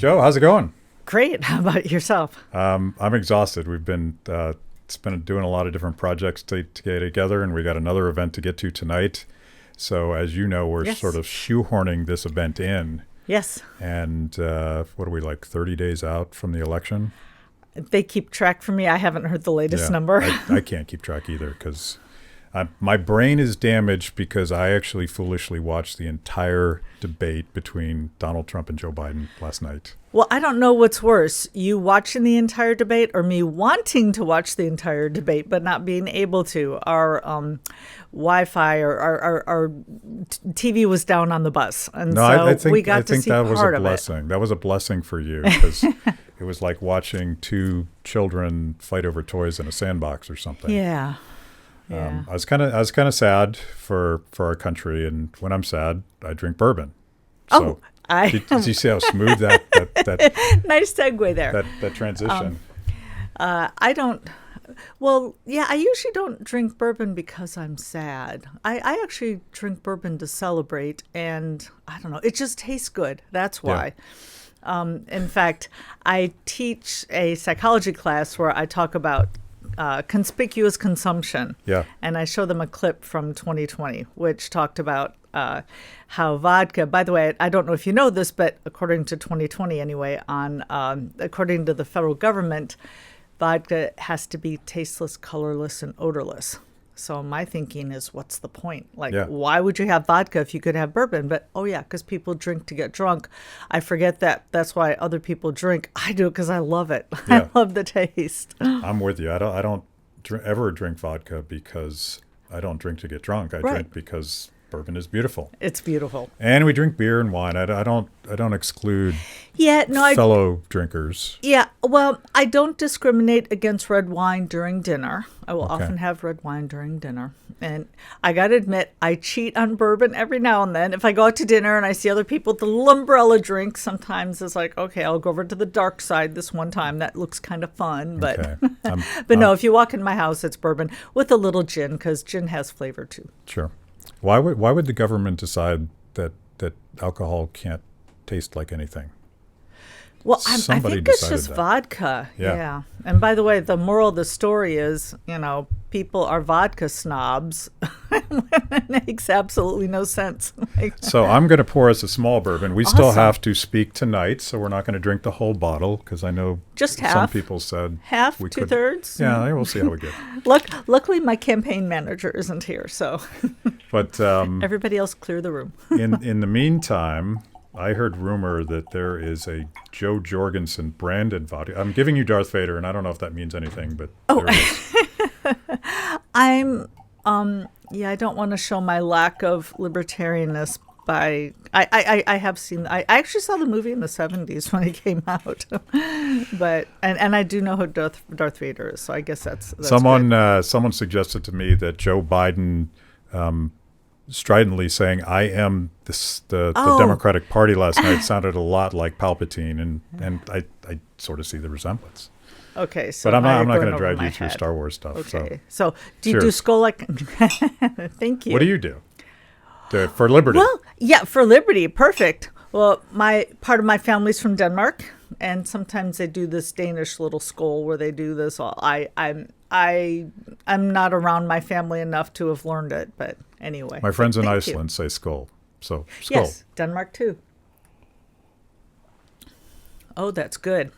Jo, how's it going? Great. How about yourself? I'm exhausted. We've been doing a lot of different projects to get together, and we got another event to get to tonight. So, as you know, we're Yes. sort of shoehorning this event in. Yes. And what are we, like 30 days out from the election? They keep track for me. I haven't heard the latest Yeah, number. I can't keep track either because my brain is damaged because I actually foolishly watched the entire debate between Donald Trump and Joe Biden last night. Well, I don't know what's worse, you watching the entire debate or me wanting to watch the entire debate but not being able to. Our Wi-Fi or our TV was down on the bus, and No, so I think we got I to think see that was part a of it. blessing. That was a blessing for you because it was like watching two children fight over toys in a sandbox or something. Yeah. Yeah. I was kind of sad for our country, and when I'm sad, I drink bourbon. Oh, Did you see how smooth that nice segue there. that transition? I don't. Well, yeah, I usually don't drink bourbon because I'm sad. I actually drink bourbon to celebrate, and I don't know, it just tastes good. That's why. In fact, I teach a psychology class where I talk about conspicuous consumption. Yeah. And I show them a clip from 2020, which talked about how vodka, by the way, I don't know if you know this, but according to 2020 anyway, according to the federal government, vodka has to be tasteless, colorless, and odorless. So my thinking is, what's the point? Like, Yeah. why would you have vodka if you could have bourbon? But, oh, yeah, because people drink to get drunk. I forget that. That's why other people drink. I do it because I love it. Yeah. I love the taste. I'm with you. I don't ever drink vodka because I don't drink to get drunk. I Right. drink because bourbon is beautiful, It's beautiful. and we drink beer and wine. I don't exclude Yeah, no, fellow drinkers. Yeah, well, I don't discriminate against red wine during dinner. I will Okay. often have red wine during dinner. And I got to admit, I cheat on bourbon every now and then. If I go out to dinner and I see other people with the little umbrella drink, sometimes it's like, okay, I'll go over to the dark side this one time. That looks kind of fun. But, Okay. I'm- but no, if you walk in my house, it's bourbon with a little gin because gin has flavor too. Sure. Why would the government decide that alcohol can't taste like anything? Well, I Somebody think it's decided just that. vodka. Yeah. Yeah. And by the way, the moral of the story is, people are vodka snobs. It makes absolutely no sense. So I'm going to pour us a small bourbon. We still Awesome. have to speak tonight, so we're not going to drink the whole bottle because I know Just some half. people said Half, we could. 2/3. Yeah, we'll see how we get. Luckily, my campaign manager isn't here, so But everybody else clear the room. in the meantime, I heard rumor that there is a Jo Jorgensen branded vodka. I'm giving you Darth Vader, and I don't know if that means anything, but there it is. I don't want to show my lack of libertarianness by I have seen I actually saw the movie in the 70s when it came out. But and I do know who Darth Vader is, so I guess that's good. Someone suggested to me that Joe Biden stridently saying "I am the Democratic Party" last night sounded a lot like Palpatine, and I sort of see the resemblance. Okay, so But I'm now not you're going going to over drag my you through head. Star Wars stuff. Okay, so do you do Cheers. skull like? Thank you. What do you do for liberty? Well, yeah, for liberty, perfect. Well, part of my family's from Denmark, and sometimes they do this Danish little skull where they do this. I'm not around my family enough to have learned it, but anyway. My friends in Thank you. Iceland say skull. So skull. Yes, Denmark too. Oh, that's good.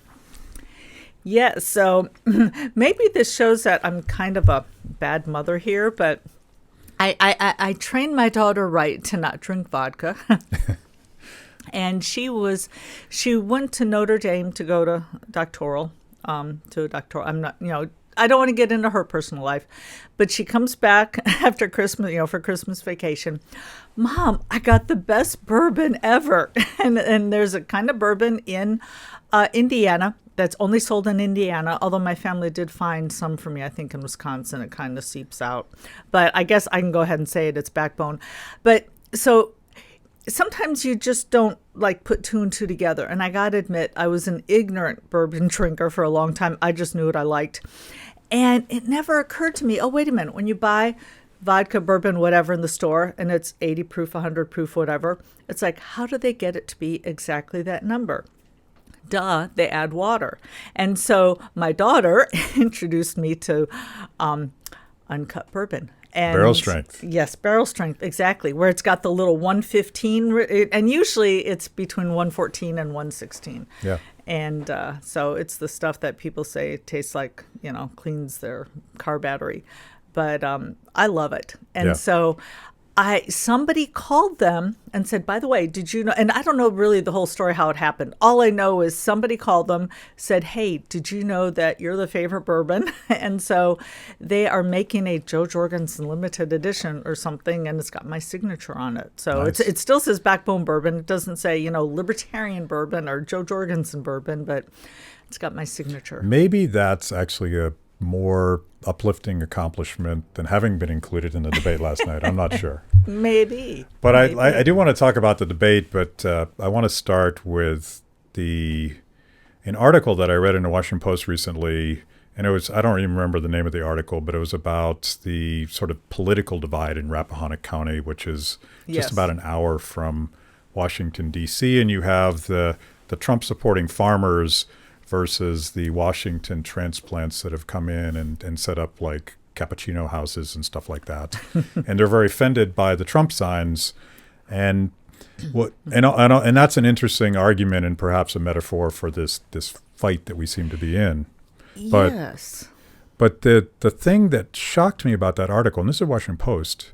Yeah, so maybe this shows that I'm kind of a bad mother here, but I trained my daughter right to not drink vodka. And she went to Notre Dame to go to doctoral. I'm not, I don't want to get into her personal life, but she comes back after Christmas, for Christmas vacation. Mom, I got the best bourbon ever. And there's a kind of bourbon in Indiana that's only sold in Indiana, although my family did find some for me, I think in Wisconsin. It kind of seeps out. But I guess I can go ahead and say it's Backbone. But so sometimes you just don't put two and two together. And I got to admit, I was an ignorant bourbon drinker for a long time. I just knew what I liked. And it never occurred to me, oh, wait a minute, when you buy vodka, bourbon, whatever in the store, and it's 80 proof, 100 proof, whatever, it's like, how do they get it to be exactly that number? duh, they add water. And so my daughter introduced me to uncut bourbon. And Barrel strength. Yes, barrel strength, exactly, where it's got the little 115, and usually it's between 114 and 116. Yeah. And so it's the stuff that people say tastes like, cleans their car battery. But I love it. And so somebody called them and said, by the way, did you know, and I don't know really the whole story, how it happened. All I know is somebody called them, said, hey, did you know that you're the favorite bourbon? And so they are making a Jo Jorgensen limited edition or something, and it's got my signature on it. So Nice. it still says Backbone Bourbon. It doesn't say, Libertarian Bourbon or Jo Jorgensen Bourbon, but it's got my signature. Maybe that's actually a more uplifting accomplishment than having been included in the debate last night. I'm not sure. Maybe. But I do want to talk about the debate, but I want to start with an article that I read in the Washington Post recently, and I don't even remember the name of the article, but it was about the sort of political divide in Rappahannock County, which is just about an hour from Washington, D.C., and you have the Trump-supporting farmers versus the Washington transplants that have come in and set up like cappuccino houses and stuff like that. And they're very offended by the Trump signs. And that's an interesting argument and perhaps a metaphor for this fight that we seem to be in. Yes. But the thing that shocked me about that article, and this is Washington Post,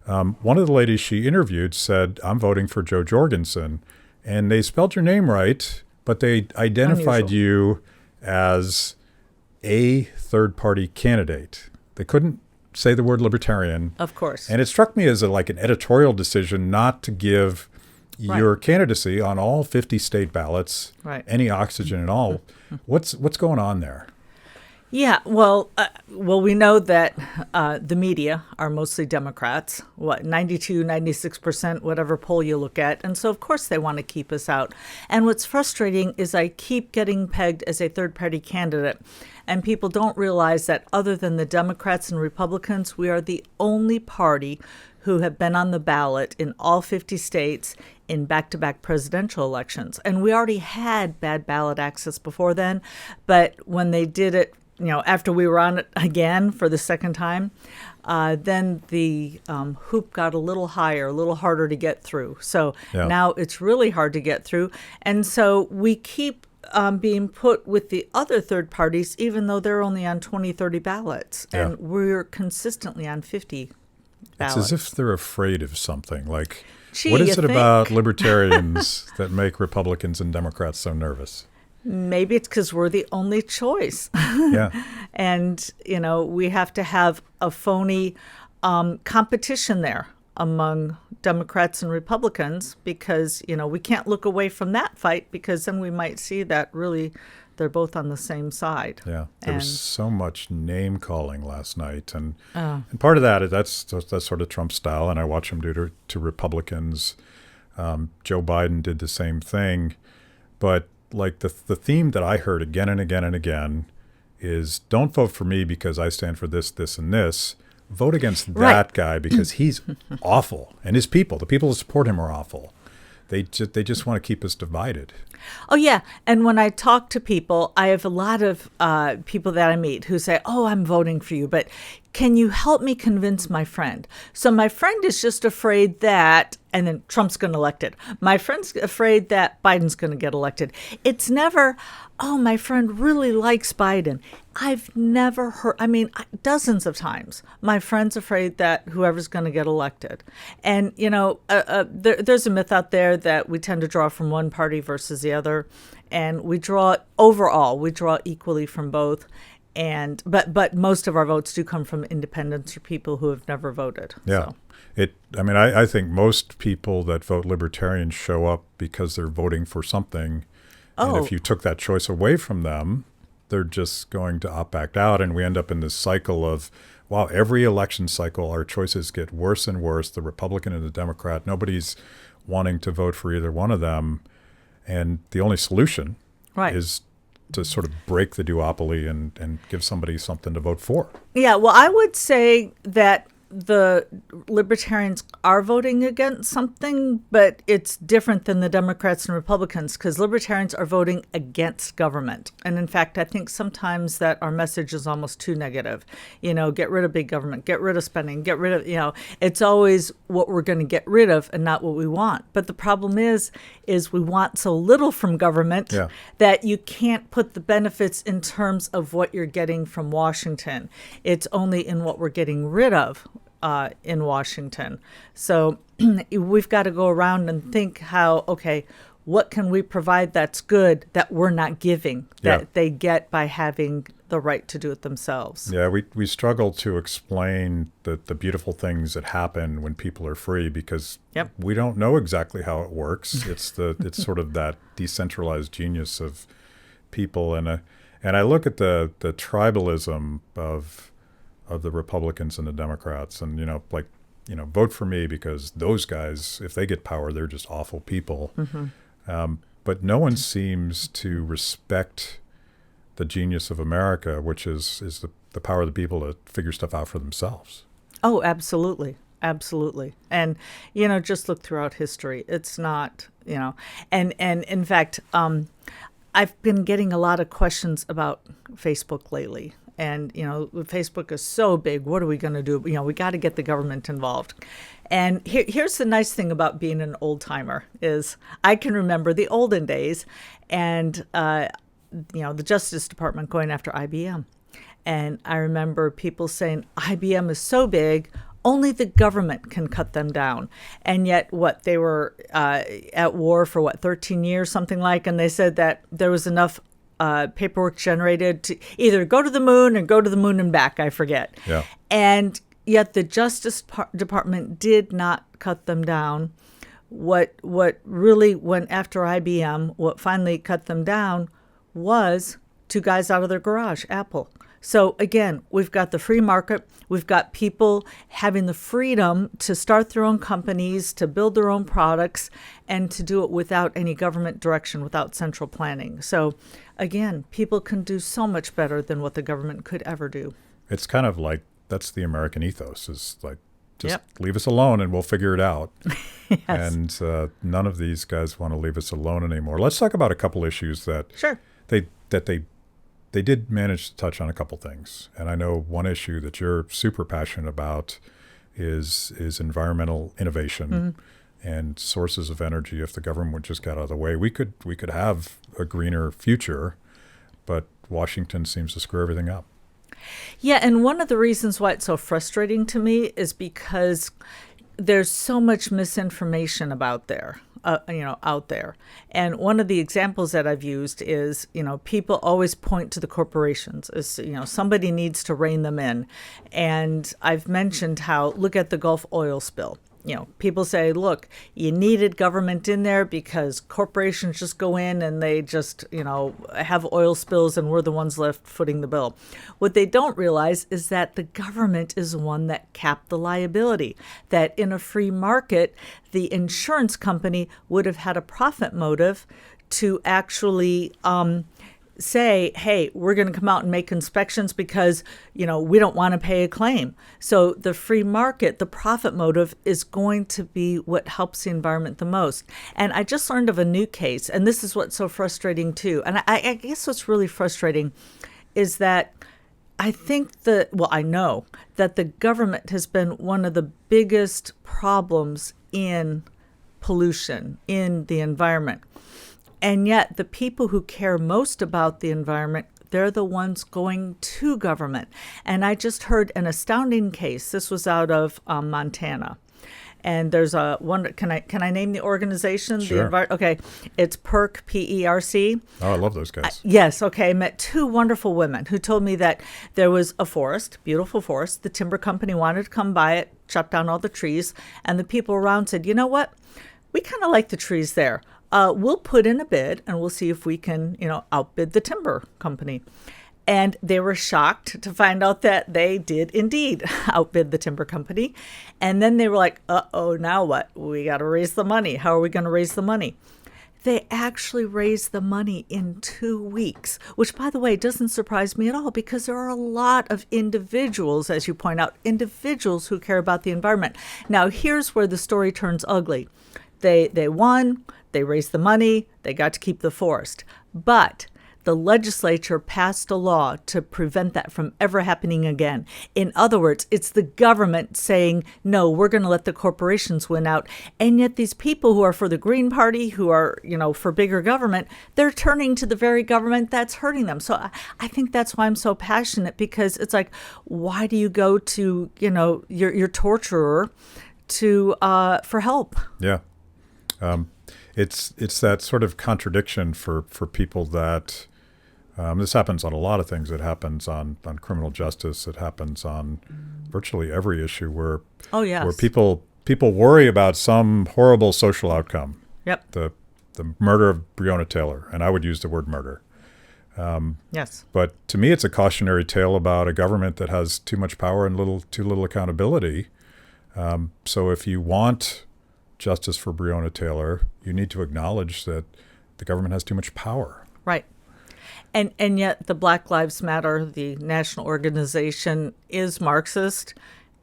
one of the ladies she interviewed said, I'm voting for Jo Jorgensen. And they spelled your name right, but they identified Unusual. you as a third-party candidate. They couldn't say the word libertarian. Of course. And it struck me as an editorial decision not to give your candidacy on all 50 state ballots any oxygen at all. What's going on there? Yeah, well, we know that the media are mostly Democrats, 92, 96%, whatever poll you look at. And so, of course, they want to keep us out. And what's frustrating is I keep getting pegged as a third-party candidate. And people don't realize that other than the Democrats and Republicans, we are the only party who have been on the ballot in all 50 states in back-to-back presidential elections. And we already had bad ballot access before then. But when they did it, after we were on it again for the second time, then the hoop got a little higher, a little harder to get through. So now it's really hard to get through. And so we keep being put with the other third parties, even though they're only on 20, 30 ballots. And we're consistently on 50 ballots. It's as if they're afraid of something. Like, Gee, what is it think? about libertarians that make Republicans and Democrats so nervous? Maybe it's because we're the only choice. Yeah. And, we have to have a phony competition there among Democrats and Republicans because, we can't look away from that fight because then we might see that really they're both on the same side. Yeah. There was so much name calling last night. And part of that's sort of Trump style. And I watch him do to Republicans. Joe Biden did the same thing. But like the theme that I heard again and again and again is don't vote for me because I stand for this, this, and this. Vote against that guy because he's awful. And his people, the people who support him are awful. They just want to keep us divided. Oh, yeah. And when I talk to people, I have a lot of people that I meet who say, oh, I'm voting for you, but can you help me convince my friend? So my friend is just afraid that, and then Trump's going to elect it. My friend's afraid that Biden's going to get elected. It's never, oh, my friend really likes Biden. I've never heard, dozens of times, my friend's afraid that whoever's going to get elected. And, there's a myth out there that we tend to draw from one party versus the other. And we draw equally from both. But most of our votes do come from independents or people who have never voted. Yeah. So. I think most people that vote libertarian show up because they're voting for something. And if you took that choice away from them, they're just going to back out. And we end up in this cycle of, wow, every election cycle, our choices get worse and worse. The Republican and the Democrat, nobody's wanting to vote for either one of them. And the only solution is to sort of break the duopoly and give somebody something to vote for. Yeah, well, I would say that the Libertarians are voting against something, but it's different than the Democrats and Republicans, because Libertarians are voting against government. And in fact, I think sometimes that our message is almost too negative. Get rid of big government, get rid of spending, get rid of, it's always what we're going to get rid of and not what we want. But the problem is we want so little from government that you can't put the benefits in terms of what you're getting from Washington. It's only in what we're getting rid of in Washington. So we've got to go around and think how, okay, what can we provide that's good that we're not giving, that they get by having the right to do it themselves? Yeah, we struggle to explain the beautiful things that happen when people are free, because we don't know exactly how it works. It's sort of that decentralized genius of people, and I look at the tribalism of the Republicans and the Democrats, and vote for me because those guys, if they get power, they're just awful people. But no one seems to respect the genius of America, which is the power of the people to figure stuff out for themselves. Oh, absolutely. Absolutely. And, just look throughout history. It's not, and in fact, I've been getting a lot of questions about Facebook lately. And, Facebook is so big. What are we going to do? We got to get the government involved. And here's the nice thing about being an old timer is I can remember the olden days and, the Justice Department going after IBM. And I remember people saying IBM is so big, only the government can cut them down. And yet they were at war for 13 years, something like, and they said that there was enough paperwork generated to either go to the moon or go to the moon and back, I forget. Yeah. And yet the Justice Department did not cut them down. What really went after IBM, what finally cut them down was two guys out of their garage, Apple. So again, we've got the free market. We've got people having the freedom to start their own companies, to build their own products, and to do it without any government direction, without central planning. So again, people can do so much better than what the government could ever do. It's kind of like, that's the American ethos, is like, just leave us alone and we'll figure it out. Yes. And none of these guys want to leave us alone anymore. Let's talk about a couple issues that they did manage to touch on a couple things. And I know one issue that you're super passionate about is environmental innovation and sources of energy. If the government would just get out of the way, we could have a greener future, but Washington seems to screw everything up. Yeah, and one of the reasons why it's so frustrating to me is because there's so much misinformation out there. And one of the examples that I've used is, people always point to the corporations as, somebody needs to rein them in. And I've mentioned how, look at the Gulf oil spill. People say, look, you needed government in there because corporations just go in and they just, have oil spills and we're the ones left footing the bill. What they don't realize is that the government is the one that capped the liability, that in a free market, the insurance company would have had a profit motive to actually say, hey, we're going to come out and make inspections because, we don't want to pay a claim. So the free market, the profit motive is going to be what helps the environment the most. And I just learned of a new case, and this is what's so frustrating too. And I guess what's really frustrating is that I know that the government has been one of the biggest problems in pollution, in the environment. And yet the people who care most about the environment, they're the ones going to government. And I just heard an astounding case. This was out of Montana. And there's a one. Can I name the organization? Sure. Okay, it's PERC, PERC. Oh, I love those guys. Yes. Okay. I met two wonderful women who told me that there was a forest, beautiful forest. The timber company wanted to come buy it, chop down all the trees, and the people around said, you know what? We kind of like the trees there. We'll put in a bid and we'll see if we can, outbid the timber company. And they were shocked to find out that they did indeed outbid the timber company. And then they were like, uh-oh, now what? We got to raise the money. How are we going to raise the money? They actually raised the money in 2 weeks, which, by the way, doesn't surprise me at all because there are a lot of individuals, as you point out, individuals who care about the environment. Now, here's where the story turns ugly. They won, they raised the money, they got to keep the forest. But the legislature passed a law to prevent that from ever happening again. In other words, it's the government saying, no, we're going to let the corporations win out. And yet these people who are for the Green Party, who are, for bigger government, they're turning to the very government that's hurting them. So I think that's why I'm so passionate, because it's like, why do you go to, your torturer for help? Yeah. It's that sort of contradiction for people that this happens on a lot of things. It happens on criminal justice. It happens on virtually every issue where people worry about some horrible social outcome. Yep. The murder of Breonna Taylor, and I would use the word murder. Yes. But to me, it's a cautionary tale about a government that has too much power and too little accountability. So if you want justice for Breonna Taylor, you need to acknowledge that the government has too much power. Right. And yet the Black Lives Matter, the national organization, is Marxist,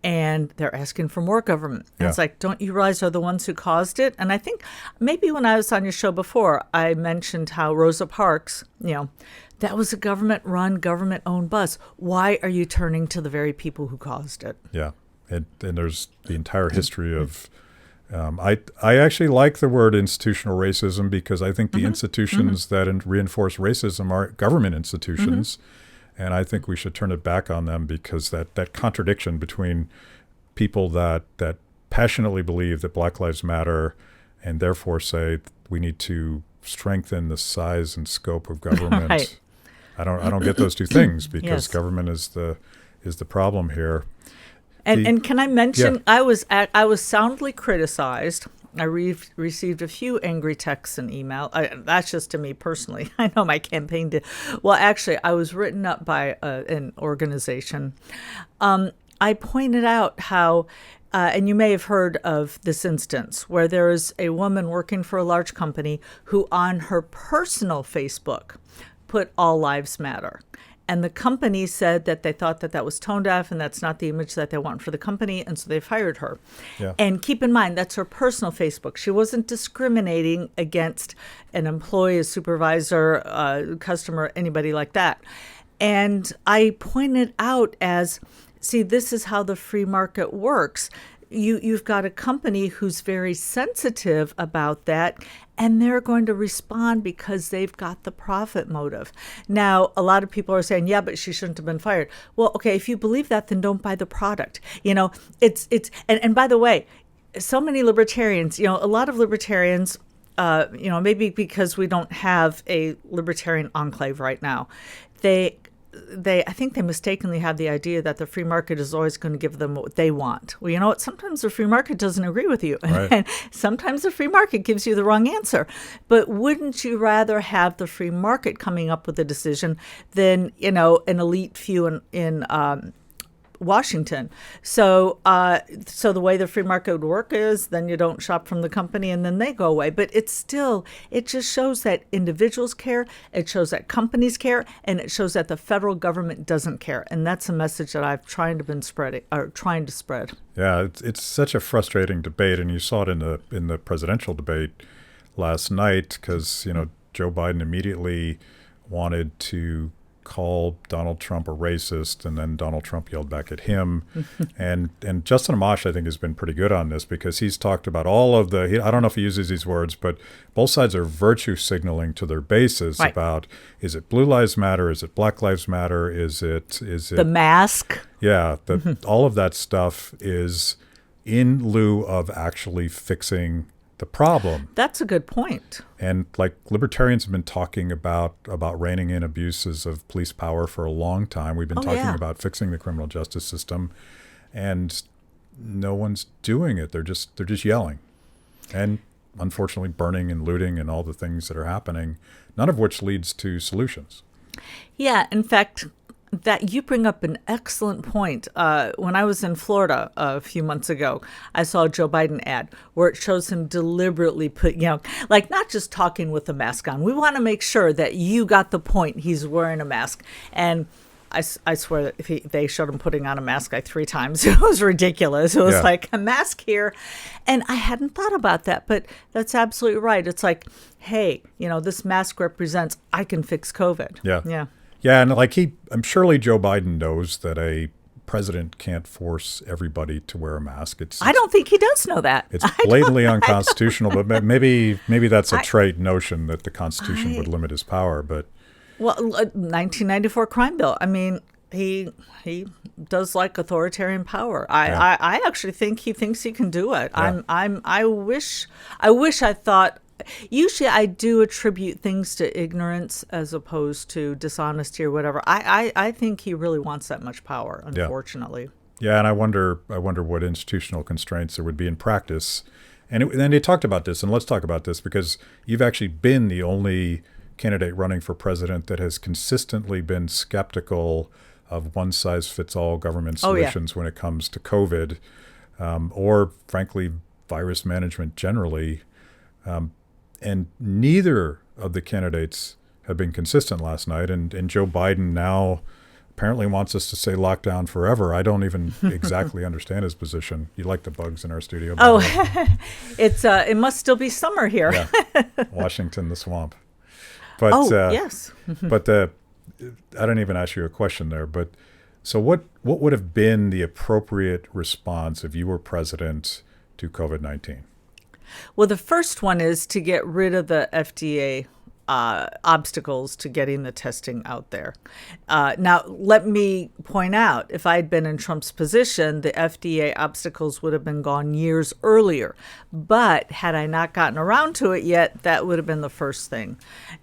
and they're asking for more government. And It's like, don't you realize they're the ones who caused it? And I think maybe when I was on your show before, I mentioned how Rosa Parks, that was a government-run, government-owned bus. Why are you turning to the very people who caused it? Yeah. And there's the entire history of I actually like the word institutional racism, because I think the institutions that reinforce racism are government institutions. And I think we should turn it back on them, because that contradiction between people that passionately believe that Black Lives Matter and therefore say we need to strengthen the size and scope of government. Right. I don't get those two things, because government is the problem here. And can I mention, I was soundly criticized. I received a few angry texts and email. That's just to me personally. I know my campaign did. Well, actually, I was written up by an organization. I pointed out how, and you may have heard of this instance, where there is a woman working for a large company who on her personal Facebook put "All Lives Matter." And the company said that they thought that was tone deaf and that's not the image that they want for the company. And so they fired her. Yeah. And keep in mind, that's her personal Facebook. She wasn't discriminating against an employee, a supervisor, customer, anybody like that. And I pointed out see, this is how the free market works. You've got a company who's very sensitive about that, and they're going to respond because they've got the profit motive. Now, a lot of people are saying, yeah, but she shouldn't have been fired. Well, okay, if you believe that, then don't buy the product. And by the way, so many libertarians, a lot of libertarians, maybe because we don't have a libertarian enclave right now, I think they mistakenly have the idea that the free market is always going to give them what they want. Well, you know what? Sometimes the free market doesn't agree with you. Right. And sometimes the free market gives you the wrong answer. But wouldn't you rather have the free market coming up with a decision than, an elite few in Washington? So the way the free market would work is then you don't shop from the company and then they go away. But it just shows that individuals care, it shows that companies care, and it shows that the federal government doesn't care. And that's a message that I've trying to spread. Yeah, it's such a frustrating debate, and you saw it in the presidential debate last night, because Joe Biden immediately wanted to call Donald Trump a racist, and then Donald Trump yelled back at him. and Justin Amash, I think, has been pretty good on this, because he's talked about all of I don't know if he uses these words, but both sides are virtue signaling to their bases about, is it Blue Lives Matter? Is it Black Lives Matter? Is it the mask? Yeah. All of that stuff is in lieu of actually fixing the problem. That's a good point. And libertarians have been talking about reining in abuses of police power for a long time. We've been talking about fixing the criminal justice system, and no one's doing it. They're just yelling, and unfortunately burning and looting and all the things that are happening, none of which leads to solutions. Yeah, in fact, That you bring up an excellent point. When I was in Florida a few months ago, I saw a Joe Biden ad where it shows him deliberately like not just talking with a mask on. We want to make sure that you got the point. He's wearing a mask. And I swear that they showed him putting on a mask like 3 times. It was ridiculous. It was like a mask here. And I hadn't thought about that, but that's absolutely right. It's like, hey, this mask represents I can fix COVID. Yeah. Yeah. Yeah, and I'm surely Joe Biden knows that a president can't force everybody to wear a mask. I don't think he does know that. It's blatantly unconstitutional, but maybe that's a trite notion that the Constitution would limit his power. But 1994 crime bill. I mean, he does like authoritarian power. I actually think he thinks he can do it. Yeah. I wish I thought. Usually I do attribute things to ignorance as opposed to dishonesty or whatever. I think he really wants that much power, unfortunately. Yeah, and I wonder what institutional constraints there would be in practice. And they talked about this, and let's talk about this, because you've actually been the only candidate running for president that has consistently been skeptical of one-size-fits-all government solutions when it comes to COVID, or frankly, virus management generally. And neither of the candidates have been consistent last night. And Joe Biden now apparently wants us to say lockdown forever. I don't even exactly understand his position. You like the bugs in our studio? It must still be summer here. Yeah. Washington, the swamp. But, yes. But I didn't even ask you a question there. But so what would have been the appropriate response if you were president to COVID-19? Well, the first one is to get rid of the FDA obstacles to getting the testing out there. Now, let me point out, if I'd been in Trump's position, the FDA obstacles would have been gone years earlier. But had I not gotten around to it yet, that would have been the first thing.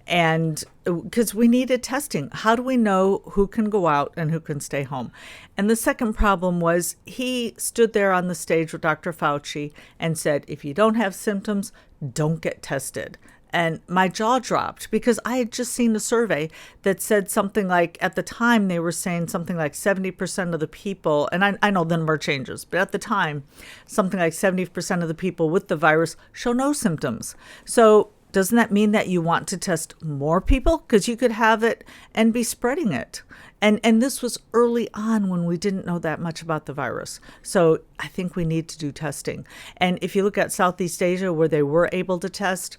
And because we needed testing. How do we know who can go out and who can stay home? And the second problem was he stood there on the stage with Dr. Fauci and said, if you don't have symptoms, don't get tested. And my jaw dropped because I had just seen a survey that said something like, at the time they were saying something like 70% of the people, and I know the number changes, but at the time, something like 70% of the people with the virus show no symptoms. So doesn't that mean that you want to test more people? Because you could have it and be spreading it. And this was early on when we didn't know that much about the virus. So I think we need to do testing. And if you look at Southeast Asia, where they were able to test,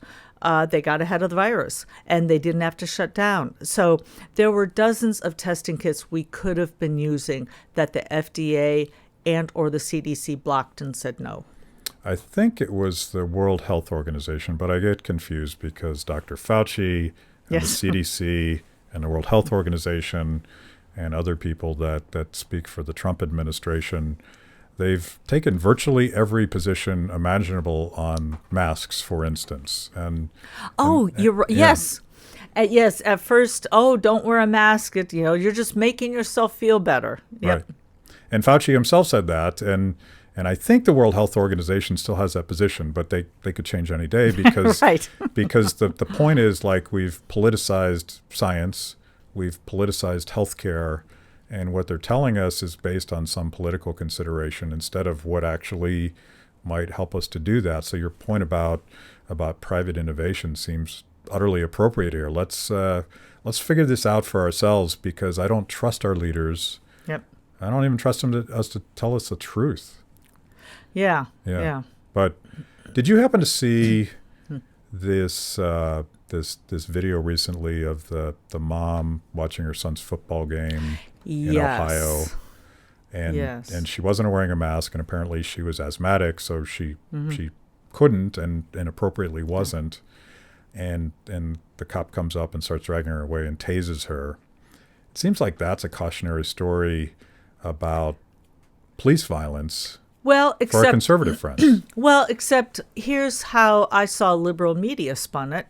they got ahead of the virus and they didn't have to shut down. So there were dozens of testing kits we could have been using that the FDA and or the CDC blocked and said no. I think it was the World Health Organization, but I get confused because Dr. Fauci and the CDC and the World Health Organization and other people that speak for the Trump administration, they've taken virtually every position imaginable on masks, for instance. You're right. Yes. Yes. At first, don't wear a mask. You're just making yourself feel better. Yep. Right. And Fauci himself said that. And I think the World Health Organization still has that position, but they could change any day because because the point is, like, we've politicized science, we've politicized healthcare, and what they're telling us is based on some political consideration instead of what actually might help us to do that. So your point about private innovation seems utterly appropriate here. Let's figure this out for ourselves, because I don't trust our leaders. Yep. I don't even trust them to tell us the truth. Yeah. But did you happen to see this video recently of the mom watching her son's football game in Ohio? And she wasn't wearing a mask, and apparently she was asthmatic, so she couldn't and appropriately wasn't. And the cop comes up and starts dragging her away and tases her. It seems like that's a cautionary story about police violence. Well, for our conservative friends. Well, except here's how I saw liberal media spun it.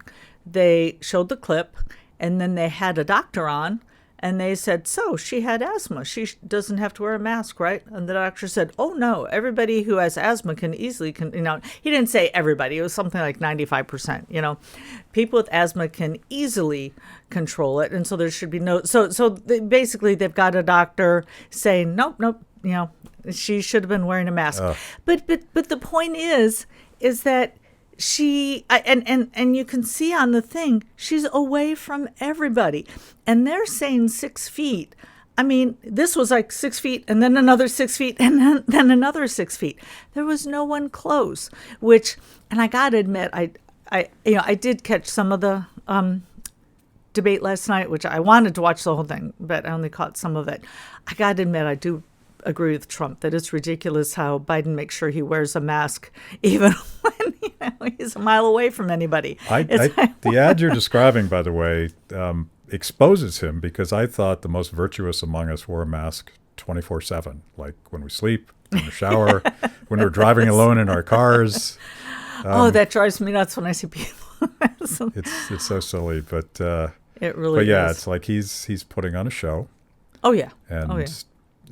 They showed the clip, and then they had a doctor on, And they said, so she had asthma. She doesn't have to wear a mask, right? And the doctor said, oh, no, everybody who has asthma can easily, he didn't say everybody. It was something like 95%, People with asthma can easily control it. And so there should be basically they've got a doctor saying, nope, she should have been wearing a mask. But the point is that and you can see on the thing, she's away from everybody. And they're saying 6 feet. I mean, this was like 6 feet and then another 6 feet and then another 6 feet. There was no one close, and I got to admit, I did catch some of the debate last night, which I wanted to watch the whole thing, but I only caught some of it. I got to admit, I do agree with Trump that it's ridiculous how Biden makes sure he wears a mask even when he's a mile away from anybody. The ad you're describing, by the way, exposes him, because I thought the most virtuous among us wore a mask 24/7, like when we sleep, in the shower, when we're driving alone in our cars. That drives me nuts when I see people. It's so silly, but it really but yeah, is. it's like he's putting on a show. Oh yeah.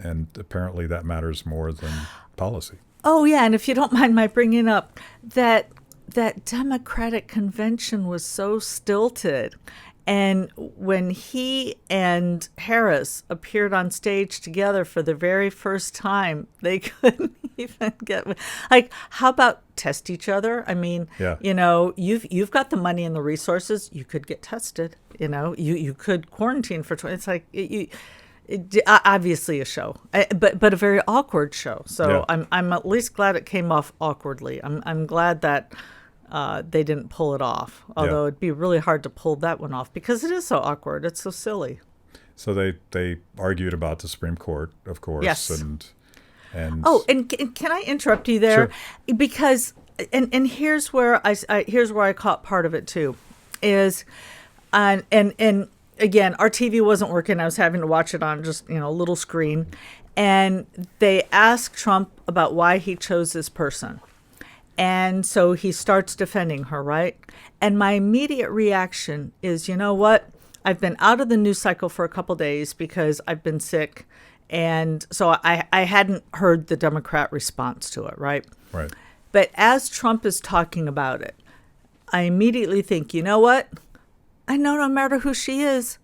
And apparently that matters more than policy. Oh, yeah. And if you don't mind my bringing up that Democratic convention was so stilted. And when he and Harris appeared on stage together for the very first time, they couldn't even get, like, how about test each other? I mean, you've got the money and the resources. You could get tested. You could quarantine for 20. It's like obviously a show, but a very awkward show. So yeah. I'm at least glad it came off awkwardly. I'm glad that they didn't pull it off. Although it'd be really hard to pull that one off because it is so awkward. It's so silly. So they argued about the Supreme Court, of course. Yes. And can I interrupt you there? Sure. Because and here's where I caught part of it too, is and again, our TV wasn't working. I was having to watch it on just, a little screen. And they asked Trump about why he chose this person. And so he starts defending her, right? And my immediate reaction is, you know what? I've been out of the news cycle for a couple days because I've been sick. And so I hadn't heard the Democrat response to it, right? Right. But as Trump is talking about it, I immediately think, you know what? I know no matter who she is,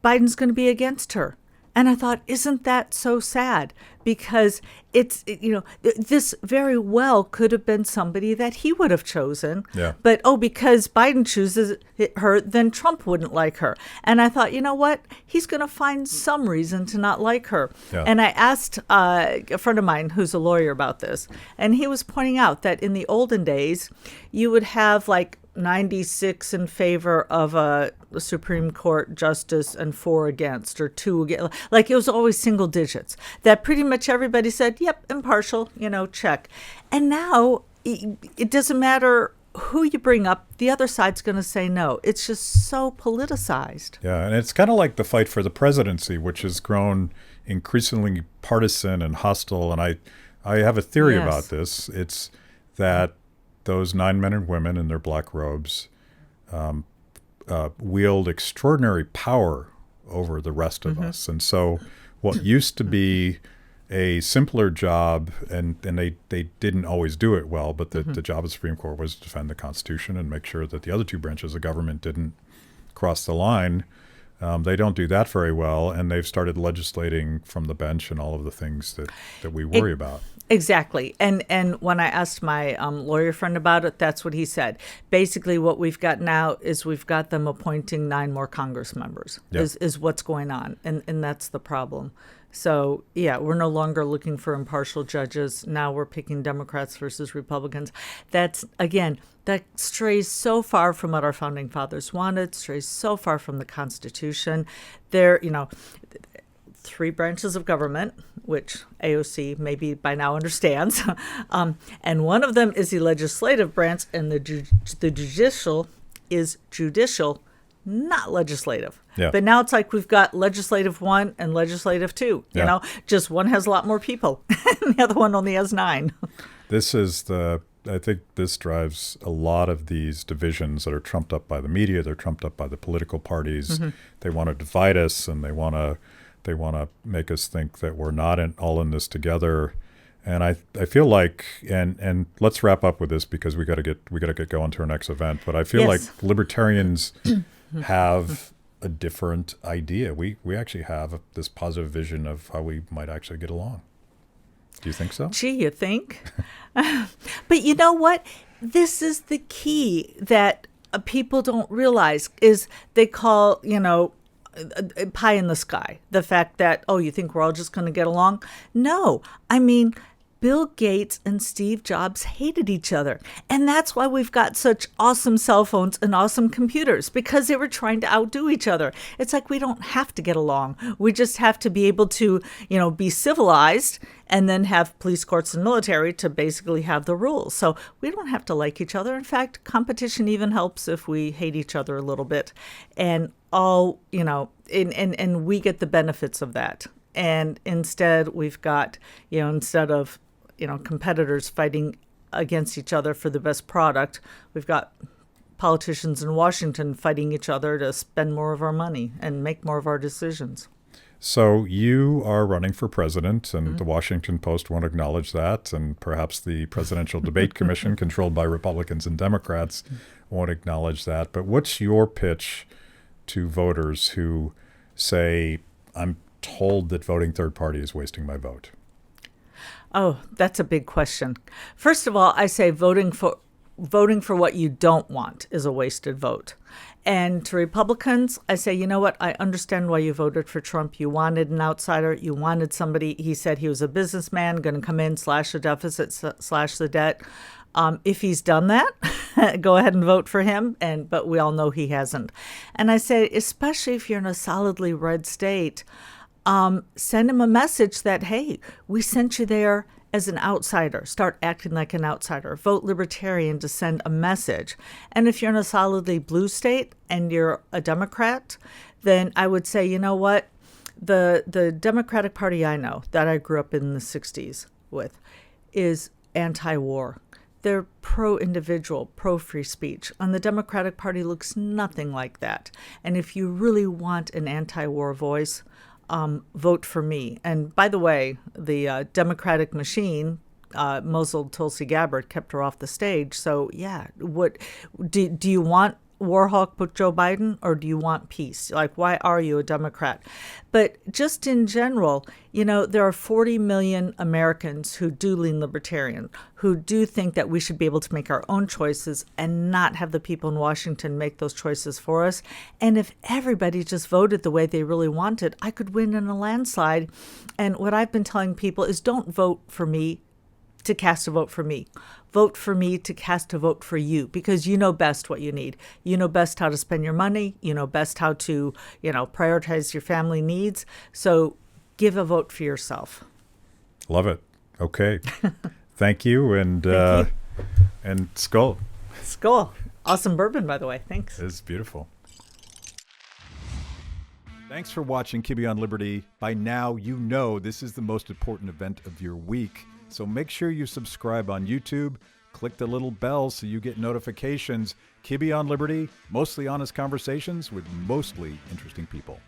Biden's going to be against her. And I thought, isn't that so sad? Because this very well could have been somebody that he would have chosen. Yeah. But, because Biden chooses her, then Trump wouldn't like her. And I thought, you know what? He's going to find some reason to not like her. Yeah. And I asked a friend of mine who's a lawyer about this. And he was pointing out that in the olden days, you would have like 96 in favor of a Supreme Court justice and 4 against, or 2 against. Like, it was always single digits. That pretty much everybody said, yep, impartial, check. And now it doesn't matter who you bring up, the other side's going to say no. It's just so politicized. Yeah, and it's kind of like the fight for the presidency, which has grown increasingly partisan and hostile. And I have a theory about this. It's that those 9 men and women in their black robes wield extraordinary power over the rest of us. And so what used to be a simpler job, and they didn't always do it well, but the job of the Supreme Court was to defend the Constitution and make sure that the other 2 branches of government didn't cross the line. They don't do that very well, and they've started legislating from the bench and all of the things that we worry about. Exactly. And when I asked my lawyer friend about it, that's what he said. Basically, what we've got now is we've got them appointing 9 more Congress members, is what's going on. And that's the problem. So, yeah, we're no longer looking for impartial judges. Now we're picking Democrats versus Republicans. That's, again, that strays so far from what our founding fathers wanted, strays so far from the Constitution. There, 3 branches of government, which AOC maybe by now understands. And one of them is the legislative branch, and the judicial is judicial, not legislative. Yeah. But now it's like we've got legislative 1 and legislative 2. Just one has a lot more people, and the other one only has 9. This is the this drives a lot of these divisions that are trumped up by the media. They're trumped up by the political parties. Mm-hmm. They want to divide us, and they want to make us think that we're not all in this together. And I feel like, and let's wrap up with this because we got to get going to our next event. But I feel like libertarians have a different idea. We actually have this positive vision of how we might actually get along. Do you think so? Gee, you think? But you know what? This is the key that people don't realize is they call, pie in the sky. The fact that, you think we're all just going to get along? No. I mean, Bill Gates and Steve Jobs hated each other. And that's why we've got such awesome cell phones and awesome computers, because they were trying to outdo each other. It's like we don't have to get along. We just have to be able to, be civilized and then have police, courts, and military to basically have the rules. So we don't have to like each other. In fact, competition even helps if we hate each other a little bit. And and we get the benefits of that. And instead, we've got, instead of competitors fighting against each other for the best product, we've got politicians in Washington fighting each other to spend more of our money and make more of our decisions. So you are running for president, and the Washington Post won't acknowledge that, and perhaps the Presidential Debate Commission, controlled by Republicans and Democrats, won't acknowledge that. But what's your pitch to voters who say, I'm told that voting third party is wasting my vote? Oh, that's a big question. First of all, I say voting for what you don't want is a wasted vote. And to Republicans, I say, you know what? I understand why you voted for Trump. You wanted an outsider. You wanted somebody. He said he was a businessman, going to come in, slash the deficit, slash the debt. If he's done that, go ahead and vote for him. But we all know he hasn't. And I say, especially if you're in a solidly red state, send him a message that, hey, we sent you there as an outsider. Start acting like an outsider. Vote Libertarian to send a message. And if you're in a solidly blue state and you're a Democrat, then I would say, you know what? The Democratic Party I know that I grew up in the 60s with is anti-war. They're pro-individual, pro-free speech. And the Democratic Party looks nothing like that. And if you really want an anti-war voice, vote for me. And by the way, the Democratic machine muzzled Tulsi Gabbard, kept her off the stage. So yeah, what do you want? Warhawk put Joe Biden, or do you want peace? Like, why are you a Democrat? But just in general, there are 40 million Americans who do lean libertarian, who do think that we should be able to make our own choices and not have the people in Washington make those choices for us. And if everybody just voted the way they really wanted, I could win in a landslide. And what I've been telling people is don't vote for me to cast a vote for me. Vote for me to cast a vote for you, because you know best what you need. You know best how to spend your money. You know best how to, prioritize your family needs. So give a vote for yourself. Love it. Okay. Thank you. And and Skull. Skull. Awesome bourbon, by the way. Thanks. It's beautiful. Thanks for watching Kibbe on Liberty. By now, you know this is the most important event of your week. So make sure you subscribe on YouTube, click the little bell so you get notifications. Kibbe on Liberty, mostly honest conversations with mostly interesting people.